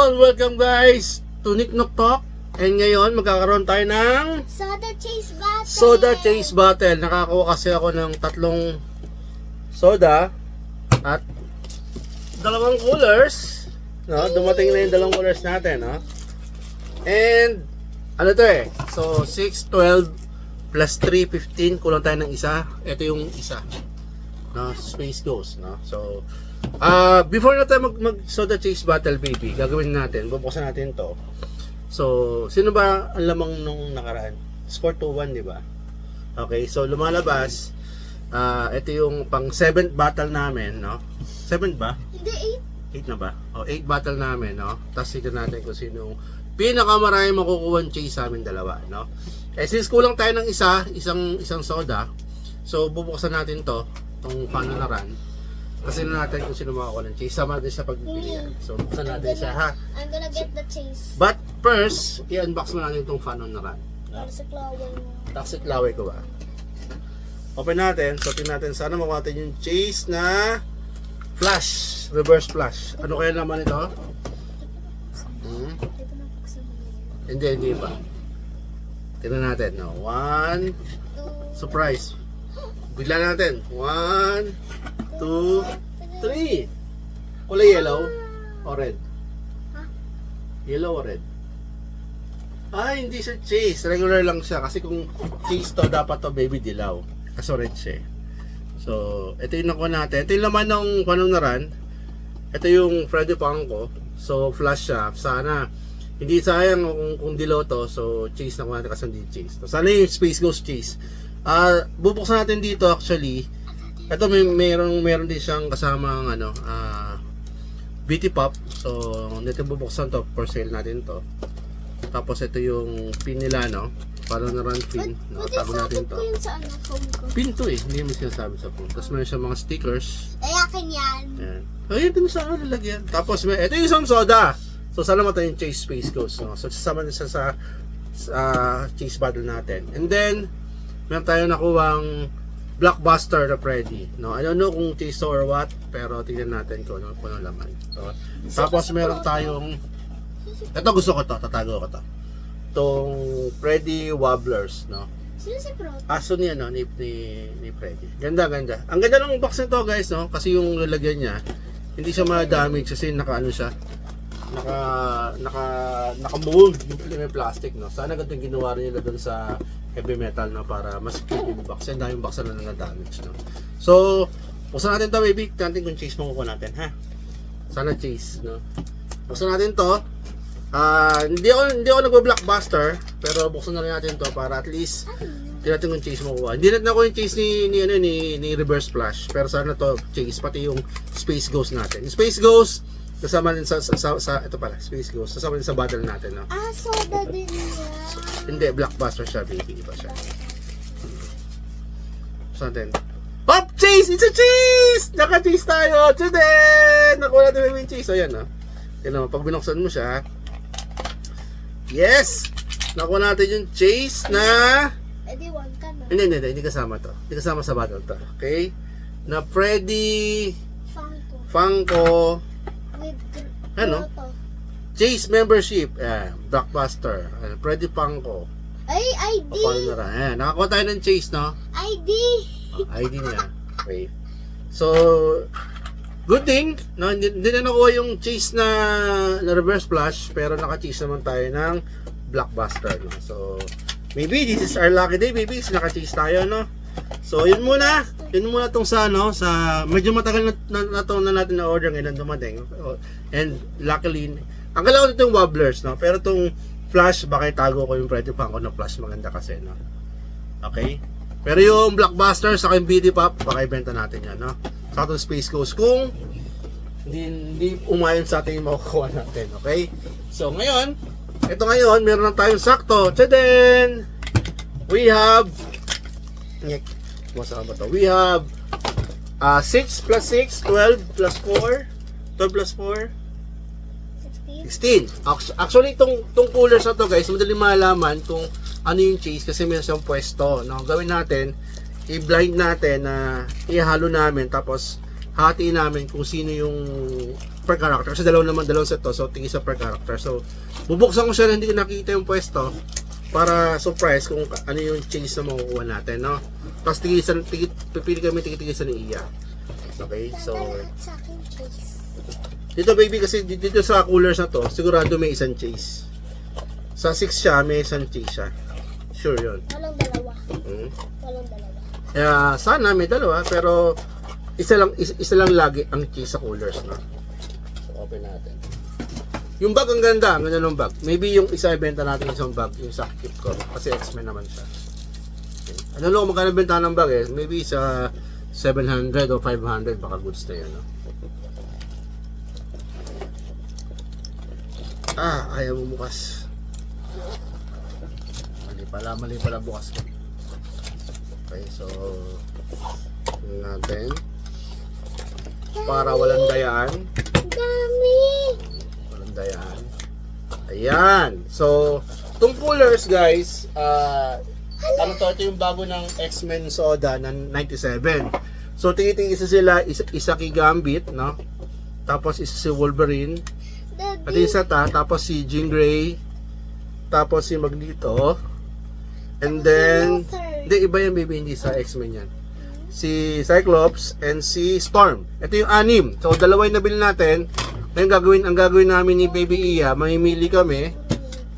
yun, welcome guys to Nick Nok Talk. And ngayon, magkakaroon tayo ng Soda Chase Battle. Soda Chase Battle. Nakakuha kasi ako ng 3 soda at 2 coolers. No? Dumating na yung 2 coolers natin. No? And, ano to eh? So, 6, 12 plus 3, 15. Kulang tayo ng isa. Ito yung isa. No? Space Ghost. No? So, before na tayo mag Soda Chase Battle, baby, gagawin natin, bubuksan natin to. So, sino ba ang lamang nung nakaraan? Score 2-1, di ba? Okay, so lumalabas, ito yung pang 7th battle namin, no? 7th ba? Hindi, 8 na ba? O, 8 battle namin, no? Tapos tignan natin kung sino pinakamarami makukuha chase sa amin dalawa, no? Eh, since kulang tayo ng isang soda, so bubuksan natin to, itong paano na run. Kasi na natin kung sino makakuha ng chase. Sama natin sa pagpipilian. So, buksan natin siya, ha? I'm gonna get the chase. But first, i-unbox mo natin itong fanon na run. Para sa klaway mo. Taxit laway ko ba? Open natin. So, tingnan natin. Sana makuha natin yung chase na flash. Reverse flash. Ano kaya naman ito? Ito na buksan mo yun. Hindi ba? Tingnan natin. No? 1. Surprise. Bigla natin. 1, 2, 3. Kulay yellow o red? Yellow o red? Hindi siya chase. Regular lang siya. Kasi kung chase to, dapat to baby dilaw. Kaso red siya. So, ito yung nakuha natin. Ito yung laman ng panong naran. Ito yung Freddy Panko. So, flash siya. Sana, hindi sayang kung dilaw to. So, chase nakuha natin kasi hindi chase. So, sana yung Space Ghost chase. Bubuksan natin dito actually. Ito meron din siyang kasamang BT Pop. So, dito bubuksan to, for sale natin to. Tapos ito yung pin nila, no? Para na run pin, no? Tago natin to. ko yun sa phone ko. Pin to eh, hindi mo sinasabi sa phone. Tapos meron siyang mga stickers. Akin yan. Ayan. Ayun, ito sa lalagyan. Tapos ito yung isang soda. So, sana matay yung Chase Space Ghost, no? So, sasama na siya sa Chase Battle natin. And then, meron tayo nakuwang Blockbuster na Freddy, no? I don't know kung chase or what, pero tingnan natin kung ano laman. So, tapos meron tayong, ito gusto ko to, tatago ko to. Itong Freddy Wobblers, no? Sino si Pro? Aso niya, no? Ni Freddy. Ganda. Ang ganda ng box nito, guys, no? Kasi yung lalagyan niya, hindi siya ma-damage kasi naka-ano siya, naka-mold yung plastic, no? Sana ganito yung ginawa rin nila doon sa heavy metal, no? Para mas keep yung box. Ang daming box na na-damage, no? So, buksan natin to, baby. Tignan natin kung chase makukuha natin, ha? Sana chase, no? Buksan natin to. Hindi ako nagbo-blockbuster, pero buksan na rin natin to para at least tignan natin kung chase makukuha. Hindi natin ako yung chase ni Reverse Flash, pero sana to chase, pati yung Space Ghost natin. Yung Space Ghost, kasama din sa ito pala, Space Ghost, kasama din sa battle natin, no? Soda din niya. Hindi, Blockbuster siya, baby. Iba siya. Saan natin? Pop chase! It's a chase! Naka-chase tayo! Today! Nakuha natin may chase. Ayan, no? Yan naman, pag binuksan mo siya. Yes! Nakuha natin yung chase na... Di 1 ka na. Hindi kasama to. Hindi kasama sa battle to. Okay? Na Freddy... Funko... With Ano? Grotto. Chase membership. Blockbuster. Freddy Funko. Ay, ID. Paano na rin? Ayan, nakakuha tayo ng chase, no? ID. ID niya. Okay. So, good thing, no? Hindi na nakuha yung chase na reverse flash, pero naka-chase naman tayo ng Blockbuster, no? So, maybe this is our lucky day, baby. Naka-chase tayo, no? So, yun muna. Yun muna tong sa medyo matagal na natin na order ngayon dumating. And luckily, ang kailangan ko dito yung wobblers, no? Pero tong flash, baka itago ko yung Freddy Panko na flash, maganda kasi, no? Okay? Pero yung Blockbuster sa yung BT Pop, baka ibenta natin yan, no? Sa itong Space Ghost, kung hindi umayon sa ating makukuha natin, okay? So, ngayon, meron na tayong sakto. Tadaan! We have, we have 6 plus 6, 12 plus 4, 12 plus 4, 16. Actually, itong coolers na to, guys, madali malaman kung ano yung chase kasi meron siyang pwesto. No? Gawin natin, i-blind natin na ihalo namin tapos hatiin namin kung sino yung per character. Kasi dalawang set to. So, tig-isa per character. So, bubuksan ko siya na hindi ko nakita yung pwesto para surprise kung ano yung chase na makukuha natin, no? Tapos pipili kami tig-isa ni Iya. Okay, so Lahat sa akin, Chase. dito baby kasi dito sa coolers na to, sigurado may isang chase. Sa 6 siya, may isang chase siya. Sure yun. Walang dalawa. Hmm. Walang dalawa. Sana may dalawa, pero isa lang lagi ang chase sa coolers, no? So, open natin. Yung bag ang ganda ng bag. Maybe yung isa ibenta natin isang bag, yung sa kit ko. Kasi X-Men naman siya. Okay. Ano lang kung magkano benta ng bag eh. Maybe sa 700 o 500, baka goods na yun, no? Ayaw mo bukas. Mali pala bukas ko. Okay, so yun natin. Para walang dayaan. Dami! Walang dayaan. Ayan. So, itong coolers guys, ito yung bago ng X-Men Soda ng 97. So, tingin isa sila, isa kay Gambit, no? Tapos isa si Wolverine. At Daddy, isa tapos si Jean Grey. Tapos si Magneto. And then, hindi, iba yan baby, hindi sa X-Men yan. Si Cyclops and si Storm. Ito yung 6. So, dalawa yung nabili natin. Ngayon ang gagawin namin ni Baby Iya, mamimili kami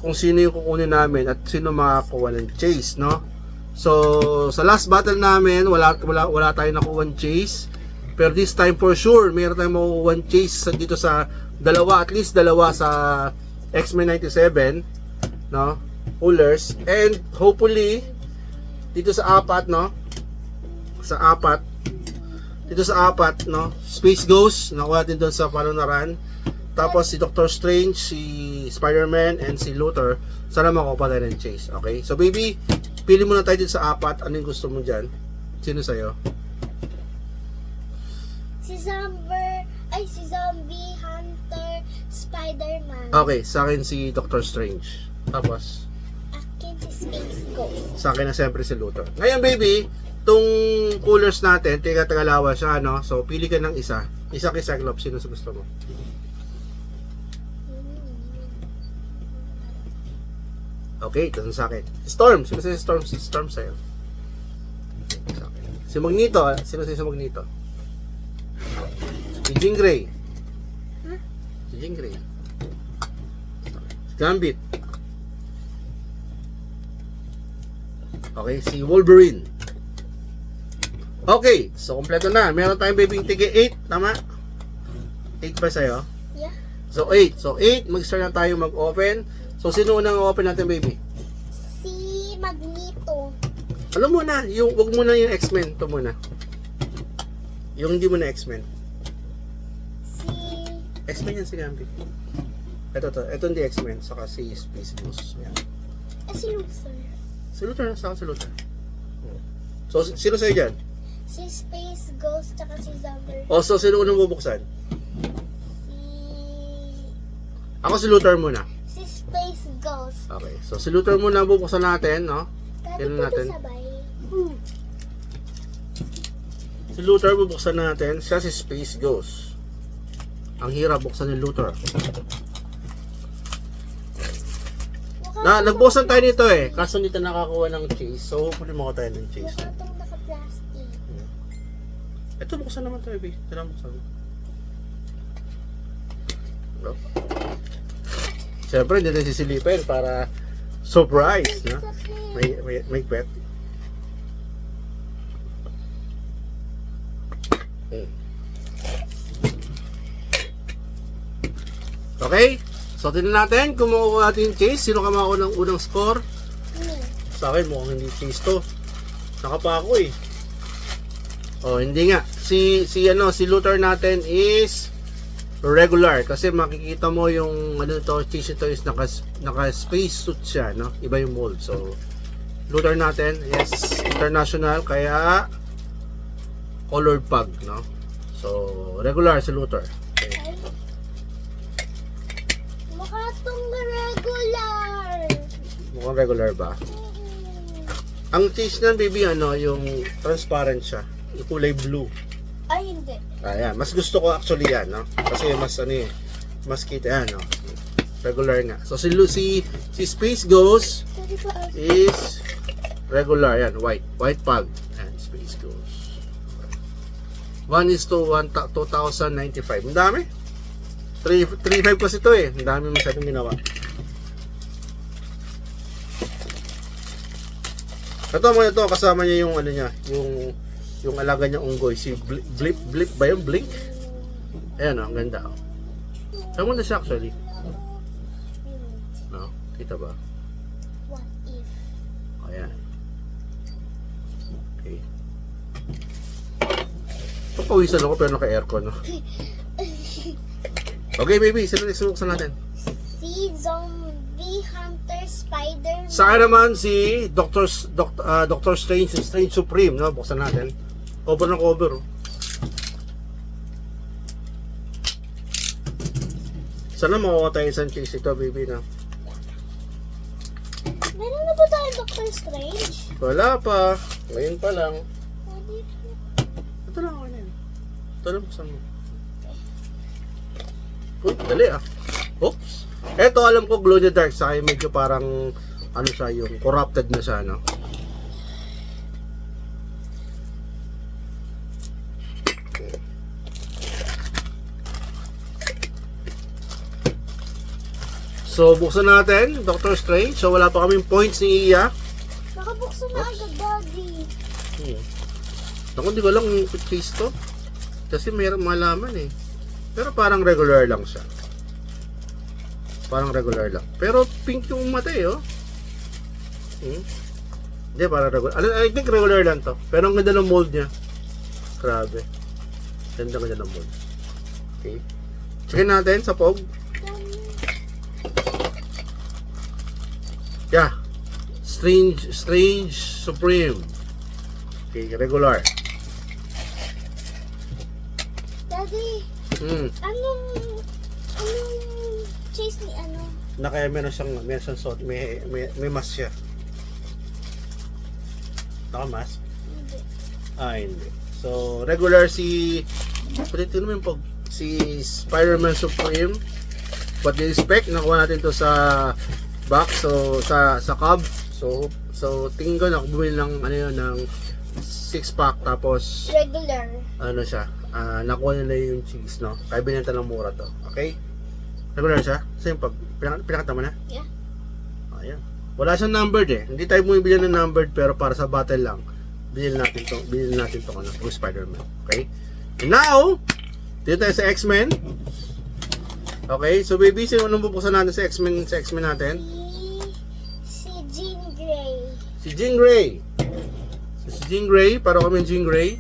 kung sino yung kukunin namin at sino makakuha ng chase, no? So, sa last battle namin, wala tayong nakuha ng chase. Pero this time for sure, mayroon tayong makukuha ng chase dito sa at least dalawa sa X-Men 97, no? Coolers. And hopefully, dito sa 4, no? Dito sa 4, no? Space Ghost, nakuha natin doon sa Palunaran. Tapos si Doctor Strange, si Spider-Man, and si Luthor. Sana makuha tayo ng chase, okay? So baby, pili muna tayo dito sa 4. Ano yung gusto mo dyan? Sino sa'yo? si Zombie Hunter, Spider-Man. Okay, sa akin si Doctor Strange. Tapos, Akin si Space Ghost. sa akin na siyempre si Luthor. Ngayon baby, itong coolers natin, taga-tagalawa siya, no? So, pili ka ng isa. Isa kay Cyclops, sino sa gusto mo? Okay, ito sa akin. Storm, sino sa Storm? Si Storm sa'yo. Sa akin. Si Magneto, sino sa Magneto? Si Jean Grey. Huh? Si Jean Grey. Si Gambit. Okay, si Wolverine. Okay, so kompleto na. Meron tayong baby tige 8, tama? 8 ba sa'yo? Yeah. So 8. So 8, mag-start na tayo mag-open. So sino unang open natin baby? Si Magneto. Alam mo na, wag mo na yung X-Men. Ito muna. Yung hindi mo na X-Men. Si... X-Men yan si Gambit. Ito hindi X-Men. Saka si Space Ghost. Yan. si Luthor. Si Luthor, saka si Luthor. So, sino sa'yo dyan? Si Space Ghost, tsaka si Zombie. O, so sino unang bubuksan? Si... Ako si Luthor muna. Si Space Ghost. Okay, so si Luthor muna ang bubuksan natin, no? Dati Tignan po natin. sabay. Si Luthor bubuksan natin. Siya si Space Ghost. Ang hirap buksan ni Luthor. Nagbuksan tayo nito eh. Kaso hindi tayo nakakuha ng chase. So hopefully makuha tayo ng chase. Mukha itong naka-plastic. Ito buksan naman tayo, babe. Ito lang buksan. No? Siyempre hindi tayo sisilipin para surprise, no? May pet. Okay? So, tignan natin kung makukuha natin yung chase. Sino ka makakuha ng unang score? Sa akin, mukhang hindi chase to. Nakapako eh. Oh, hindi nga. Si Luthor natin is regular. Kasi makikita mo yung chase ito is naka space suit siya, no? Iba yung mold. So, Luthor natin is international. Kaya, colored pug, no? So, regular si Luthor. Okay. Mukha itong regular. Mukhang regular ba? Ang chase ng baby, yung transparent siya. Yung kulay blue. Ay, hindi. Ayan, mas gusto ko actually yan, no? Kasi mas ano eh, mas kita yan, no? Regular nga. So si Space Ghost Daddy pa. is regular, yan, white pug. Yan, Space Ghost. 1:2095. Ang dami. 3.5 kasi ito eh. Ang dami masyadong ginawa. Ito mga ito, kasama niya yung ano niya, yung alaga niya unggoy, si Blip ba yung Blink? Ayan o, ang ganda o. Ang ganda siya actually. No? Kita ba? What if? Ayan. Okay. Papawisan ako pero naka-aircon, no? Okay, baby, sinuksan natin. Si Zombie Hunter Spider. Sa akin naman si Doctor Strange, Strange Supreme, no? Buksan natin. Cover na cover, oh. Sana makuha tayo isang case ito, baby, na. Meron na ba tayo Doctor Strange? Wala pa. Ngayon pa lang. Daddy. Ito lang ako na yun. Ito lang, buksan mo. Uy, dali ah. Oops. Eto, alam ko glow in the dark. Saka medyo parang, ano siya, yung corrupted na siya, no? So, buksan natin, Doctor Strange. So, wala pa kaming points ni Iya. Nakabuksan na agad, Daddy. Ako, di ko lang yung case to. Kasi mayroong malaman eh. Pero parang regular lang siya. Parang regular lang. Pero pink yung mata eh, oh. Hindi, parang regular. I think regular lang to. Pero ang ganda ng mold niya. Grabe. Ganda ng mold. Okay. Checkin natin sa POG. Yeah. Strange Supreme. Okay, regular. Daddy, anong chase ni ano? Kaya meron siyang suot, may mask siya. Naka-mask? Hindi. Hindi. So, regular si Spider-Man Supreme. What do you expect? Nakuha natin to sa box, so sa cub. So tingin ko na bumili ng ano yun, ng 6-pack tapos Regular. ano siya, nakuha nila yung cheese, no? Kaya binenta ng mura to. Okay? Regular siya? So yung pinakita mo na? Yeah. Ayan. Wala siyang numbered eh. Hindi tayo bumibili ng numbered pero para sa battle lang. Binili natin to ano, yung Spider-Man. Okay? And now, dito tayo sa X-Men. Okay? So baby, sino nung bubuksan natin sa X-Men natin? Si Jean Grey. Si Jean Grey. Si Jean Grey, para kami Jean Grey.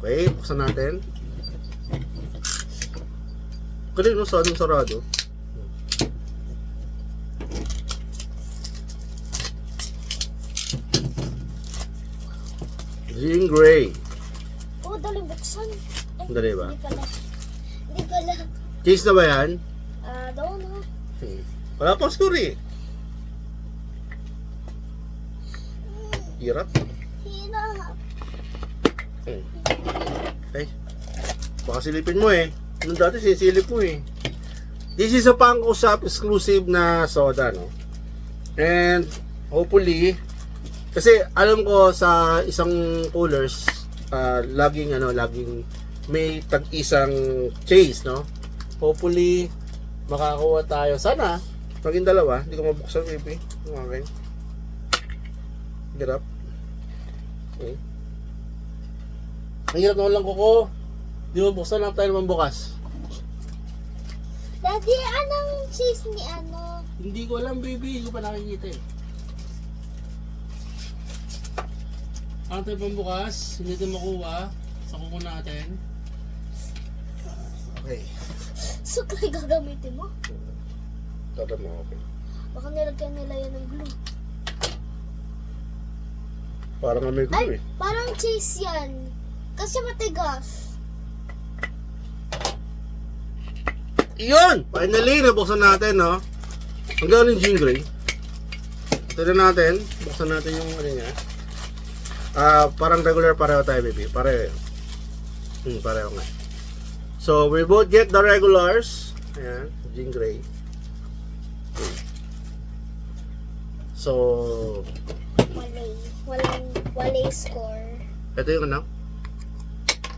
Okay, buksan natin. Kali no, sarado. Jean Grey. Oh, daling buksan. Dali ba? Hindi pala. Case na ba yan? Don't know. Wala pang score eh. Hirap. Hirap. Okay. Baka silipin mo eh. Nung dati sisilip mo eh. This is a Funko Shop exclusive na soda, no? And hopefully, kasi alam ko sa isang coolers, laging may tag-isang chase, no? Hopefully, makakuha tayo. Sana, maging dalawa. Hindi ko mabuksan, baby. Okay. Hirap. Okay. Ang hirap naman lang ko. Di mo buksan lang tayo naman bukas. Daddy, anong cheese ni ano? Hindi ko alam, baby. Hindi ko pa nakikita eh. Ang tayo pang bukas, hindi ito makuha sa kuko natin. Okay. So, kaya gagamitin mo? Tata mo, okay. Baka nilagyan nila yan ng glue. Parang may glue Ay, eh. parang cheese yan. Kasi matigas. Iyon! Finally, nabuksan natin, no? Ang gawin yung Jean Grey. Tignan natin. Buksan natin yung ano niya. Parang regular pareho tayo, baby. Pareho. Pareho nga. So, we both get the regulars. Ayan, Jean Grey. So, Walay score. ito yung ano?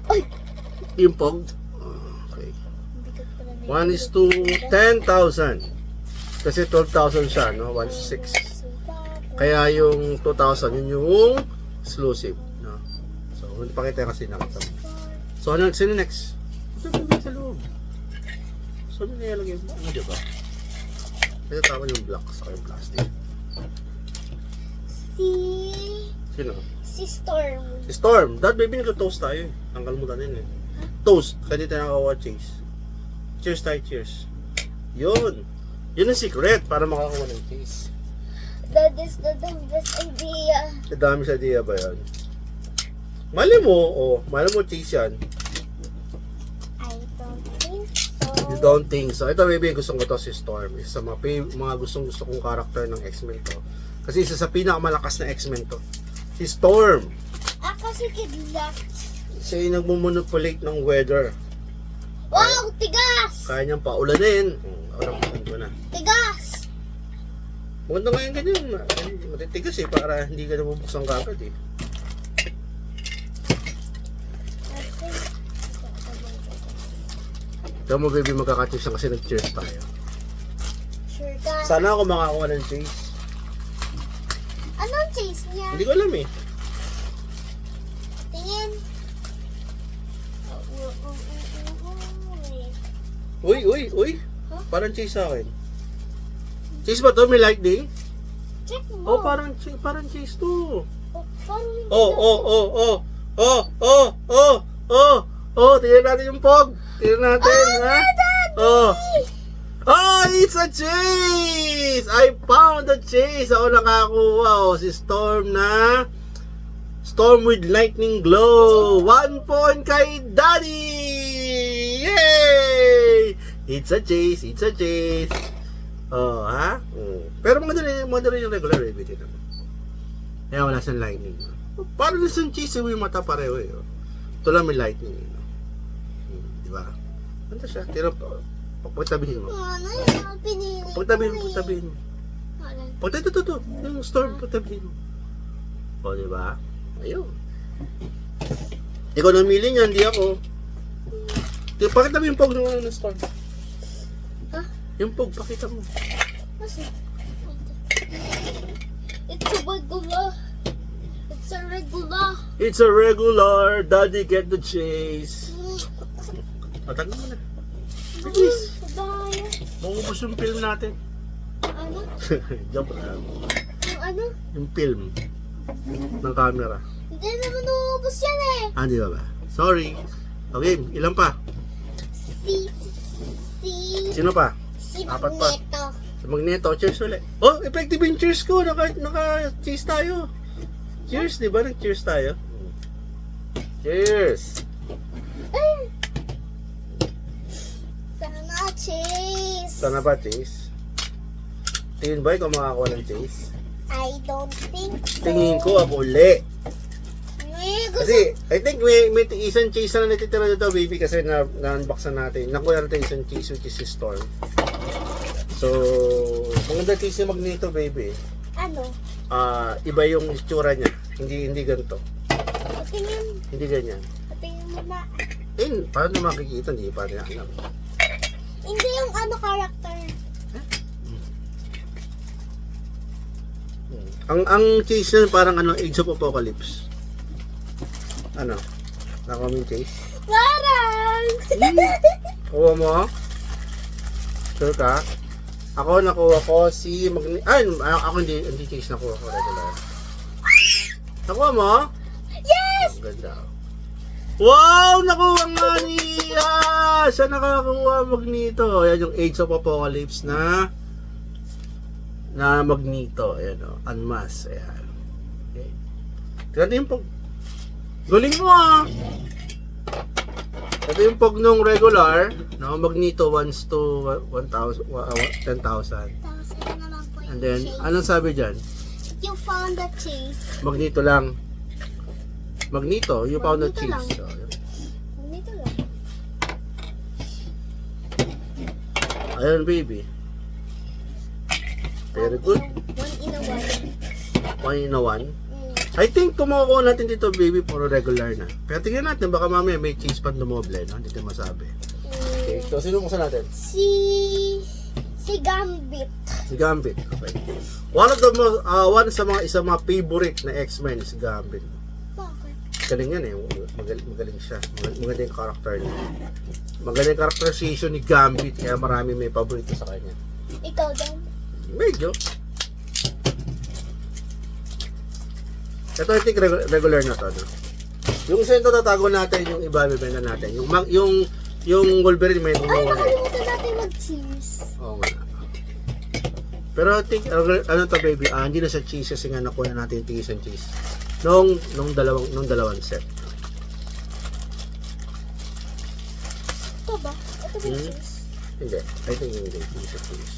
Ay! Yung pog. Okay. Bigat pala na 1 is to 10,000. Kasi 12,000 siya, no? 1 is 6. Kaya yung 2,000, yun yung exclusive, no? So, hindi pa kita kasi nakita mo. So, ano sino next? Ito sa loob. So, ano nilalagay mo? Ano, diba? Ito tawag yung block sa yung plastic. Sino? Si Storm. Si Storm. Dad, baby, nag-toast tayo eh. Tanggal mo tanin eh. Toast. Kaya dito nakakuha cheese. Cheers tayo, cheers. Yun. Yun ang secret para makakuha ng cheese. That is the best idea. Dami sa idea ba yan? Mali mo, mali mo cheese yan. I don't think so. You don't think so. Ito baby, gustong ko to si Storm. Isa sa mga gustong kong karakter ng X-Men to. Kasi isa sa pinakamalakas na X-Men to. Si Storm. Kasi kidlat. Siya yung nagmumonopolate ng weather. Wow, tigas! Kaya niyang paulanin. Orang ko na. Tigas! Maganda nga yung ganyan. Matitigas eh, para hindi ka nabubuksan kagad eh. Ito mo baby, magkaka-cheese lang kasi nag-cheers tayo. Sure ka. Sana ako makakuha ng cheese. Anong cheese niya? Hindi ko alam eh. Tingin. Uy. Huh? Parang cheese sa akin. Cheese ba to? May lightning? Check mo. Oh, parang cheese to. Parang hindi Tingnan natin yung pog. Tingnan natin, ha? It's a cheese! I found the cheese! Ako nakakuha. Si Storm na Storm with lightning glow. 1 point kay Daddy! Yay! It's a cheese! Ha? Pero maganda rin yung regular baby din naman. Kaya wala siyang lightning. Parang isang cheese yung mata pareho eh. Ito lang may lightning. Di ba? Ganda siya. Tira pa. Pagtabihin mo. Ano yung pinili? Pagtabihin mo. Ito. Yung Storm, pagtabihin mo. O, di ba? Ayun. Ikaw namili niya, hindi ako. Pakita mo yung pog ng Storm. Ha? Yung pog, pakita mo. Kasi, it's a regular. It's a regular. Daddy get the cheese. Patagal mo na. Please. Bye. Mangubos yung film natin. Ano? Joke lang. Yung ano? Yung film ng camera. Hindi naman uubos yan eh. Di ba ba? Sorry. Okay, ilan pa? Sino pa? Si Apat pa. Magneto. Sa Magneto, cheers ulit. Oh, effective yung cheers ko. Naka-cheers tayo. Cheers, di ba? Nag-cheers tayo. Cheers. Sana cheese. Sana ba cheese? Tingin ba ikaw makakuha ng cheese? I don't think so. Tingin ko ako uli. Gusto. Kasi, I think may isang cheese na natitira dito, baby, kasi na-unbox na natin. Nakuha natin isang cheese, which is si Storm. So, maganda cheese yung Magneto, baby. Ano? Iba yung itsura niya. Hindi ganito. Patingin. Hindi ganyan. Patingin mo na. Paano makikita? Hindi pa niya alam. Hindi yung ano character. Ang cheese niya parang Age of Apocalypse. Ano? Nakuha mo yung cheese? Parang! Kuha mo? Sure ka? Ako nakuha ko si ako hindi cheese nakuha ko regular. Nakuha mo? Yes! Ang ganda. Wow! Nakuha nga niya! Siya nakakuha Magneto. Ayan yung Age of Apocalypse na Magneto. Ayan o. Unmask. Ayan. Okay. Tignan yung pog. Galing mo ah! Ito yung pog nung regular. No? Magneto 1 to 10,000. Tapos ito naman po yung And then, cheese. anong sabi dyan? You found the cheese. Magneto lang. Magneto, yung pound of Magneto cheese. lang. So, yun. Dito lang. Ayun, baby. Very good. One in a one. One in a one. Mm. I think kumukuha natin dito, baby, puro regular na. Pero tingnan natin, baka mamaya may cheese pan dumoble, no? Hindi tayo masabi. Okay, so sino buksan natin? Si Gambit. Si Gambit. Okay. One sa mga favorite na X-Men is Gambit. Bakit? Galing yan eh. Magaling siya. Maganda yung character niya. Maganda yung characterization ni Gambit, kaya marami may paborito sa kanya. Ikaw din? Medyo. Ito I think regular na to, no? Yung isa yung tatago natin, yung iba bibenta natin. Yung Wolverine may Ay, kumuha. nakalimutan natin mag-cheese. Oo nga. Pero I think, ano to baby, hindi na siya cheese kasi nga nakuha natin yung cheese and cheese. Nung dalawang set. Ito ba? Ito ba cheese? Hindi. I think hindi. Cheese and cheese.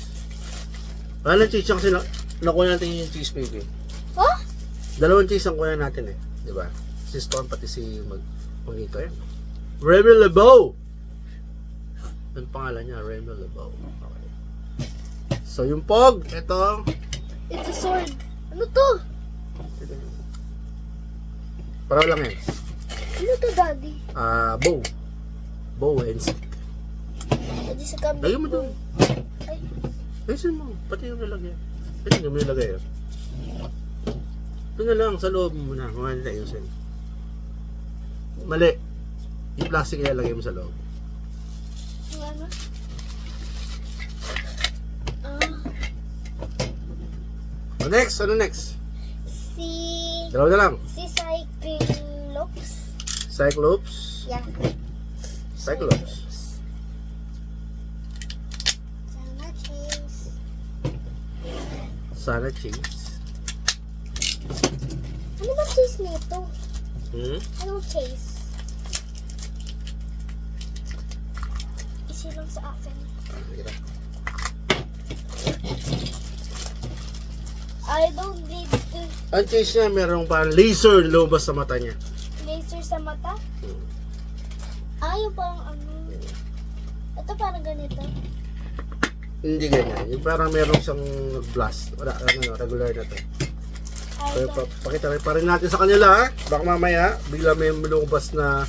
Wala cheese kasi nakuha natin yung cheese baby. Huh? Dalawang cheese ang kuha natin eh. Diba? Si Storm pati si Magneto yan. Remy LeBeau! Ang pangalan niya, Remy LeBeau. Okay. So yung Pog, ito. It's a sword. Ano to? Paraw lang yan. Ano to, Daddy? Bow. Bow and stick. Daddy sa Gambit. Lagyan mo doon. Ay, Ayusin mo. Pati yung nilagay. Pati yung nilagay. Ito na lang, sa loob mo na. Kung ano ayusin. Mali. Yung plastic ilalagay mo sa loob. ano? O next, ano next? Si Dalawa na lang. Cyclops. Cyclops. Yeah. Cyclops. Sana cheese. Sana cheese. Ano ba cheese nito? Anong cheese? Isilong sa akin. I don't need to Ang cheese niya, merong parang laser lumabas sa mata niya. laser sa mata. Yung parang ano. Ito parang ganito. Hindi ganyan. Yung parang meron siyang blast. Wala, regular na to. So, pakita rin pa rin natin sa kanila, ha? Baka mamaya, bigla may lumabas na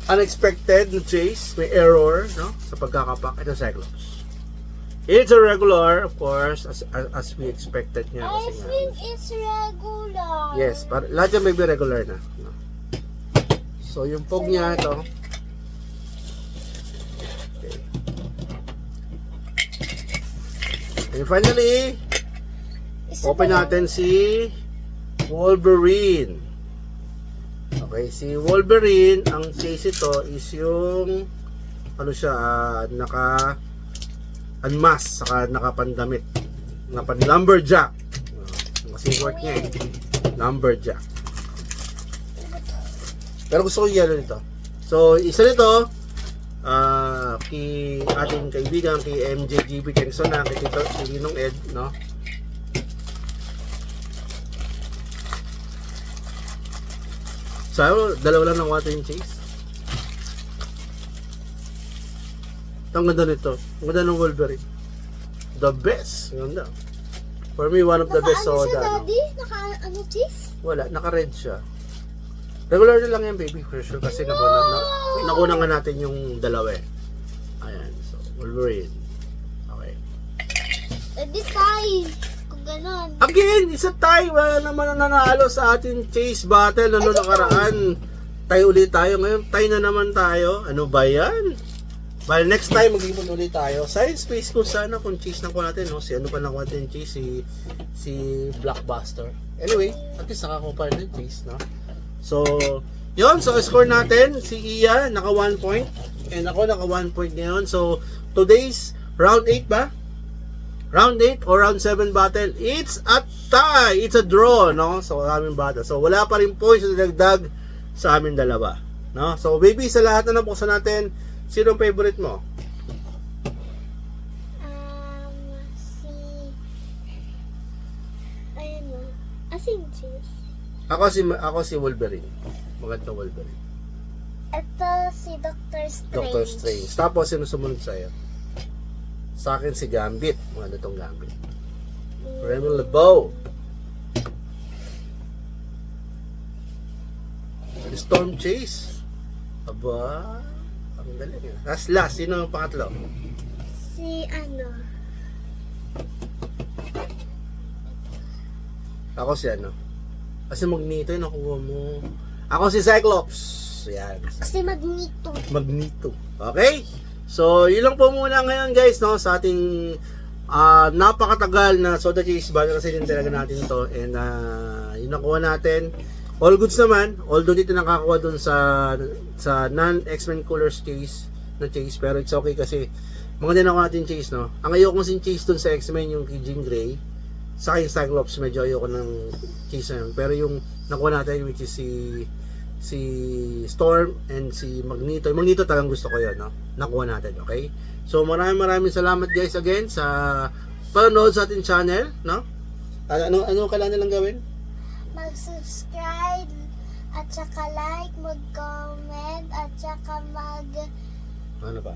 unexpected na chase, may error, no? Sa pagkakapak. Ito Cyclops. It's a regular, of course, as we expected niya. I Kasi nga, think it's regular. yes, lahat yan may be regular na. No? So, yung pog niya, ito. Okay. And finally, open natin si Wolverine. Okay, si Wolverine, ang chase ito is yung ano siya, naka-unmask, saka nakapandamit. Lumberjack. Kasi work niya eh. Lumberjack. Pero gusto ko yung yellow nito. So, isa nito, kay ating kaibigan, kay MJGB Kenson na, kay Ninong Ed, no? So, dalawa lang ng water yung chase. Ang ganda nito. Ang ganda ng Wolverine. The best. Ang ganda. For me, one of the best Naka-ano soda. siya, No? Daddy? Naka-ano cheese? Wala, naka-red siya. Regular na lang yan, baby. For sure. Kasi nakunan nga natin yung dalawa eh. Ayan. So, Wolverine. Okay. Daddy, tayo. Kung ganon. Again, isa tayo. Wala naman ang nanalo sa ating chase battle. Ano nakaraan? Tayo ulit tayo. Ngayon, tayo na naman tayo. Ano ba yan? Well, next time mag-ipon ulit tayo. Science space ko sana kung cheese na ko natin. No? Si ano pa nakuha natin yung cheese? Si Blockbuster. Anyway, at least nakakuha pa rin yung cheese. No? So, yun. So, score natin. Si Iya, naka 1 point. And ako, naka 1 point ngayon. So, today's round 8 ba? Round 8 or round 7 battle, it's a tie. It's a draw, no? So, aming battle. So, wala pa rin points na dagdag sa aming dalawa. No? So, baby, sa lahat na nabuksan natin, sino ang favorite mo? Ayan mo. Asin cheese. Ako si Wolverine. Maganda Wolverine. Ito si Doctor Strange. Doctor Strange. Tapos, sino sumunod sa'yo? Sa akin si Gambit. Maganda tong Gambit. Remy LeBeau. Storm Chase. Aba, ang galing yan. Last, sino ang pangatlo? Si ano? Ako si ano? Kasi Magneto yung nakuha mo. Ako si Cyclops. Yan. Si Magneto. Magneto. Okay? So, yun lang po muna ngayon guys, no? Sa ating napakatagal na Soda Chase Battle kasi din talaga natin to. And yun nakuha natin. All goods naman. Although dito nakakuha dun sa non-X-Men Colors chase na chase. Pero it's okay kasi mga din ako natin chase, no? Ang ayoko kasing chase dun sa X-Men yung kay Jean Grey. Sa akin Cyclops, medyo ayoko ng chase na yun. Pero yung nakuha natin, which is si Storm and si Magneto. Yung Magneto talagang gusto ko yun, no? Nakuha natin, okay? So maraming salamat guys again sa panonood sa ating channel, no? Ano kailangan nilang gawin? Mag-subscribe at saka like, mag-comment at saka Ano ba?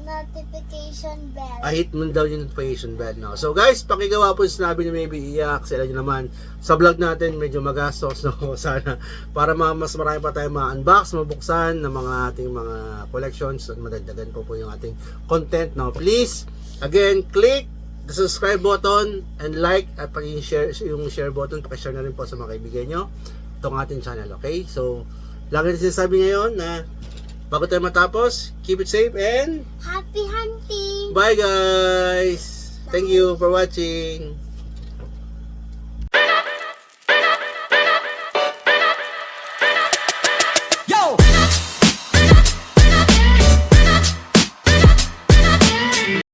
notification bell. Hit mo daw yung notification bell, no? So guys, pakigawa po yung sinabi ni Maybe iyak, sila nyo naman sa vlog natin, medyo magastos, no? Sana, para mas marami pa tayo ma-unbox, mabuksan ng mga ating mga collections at madagdagan po yung ating content, no? Please, again, click the subscribe button and like at pag-share yung share button, paki-share na rin po sa mga kaibigan nyo itong ating channel, okay? So, lagi rin sinasabi ngayon na bago tayo matapos, keep it safe and Happy hunting! bye guys! Thank you for watching!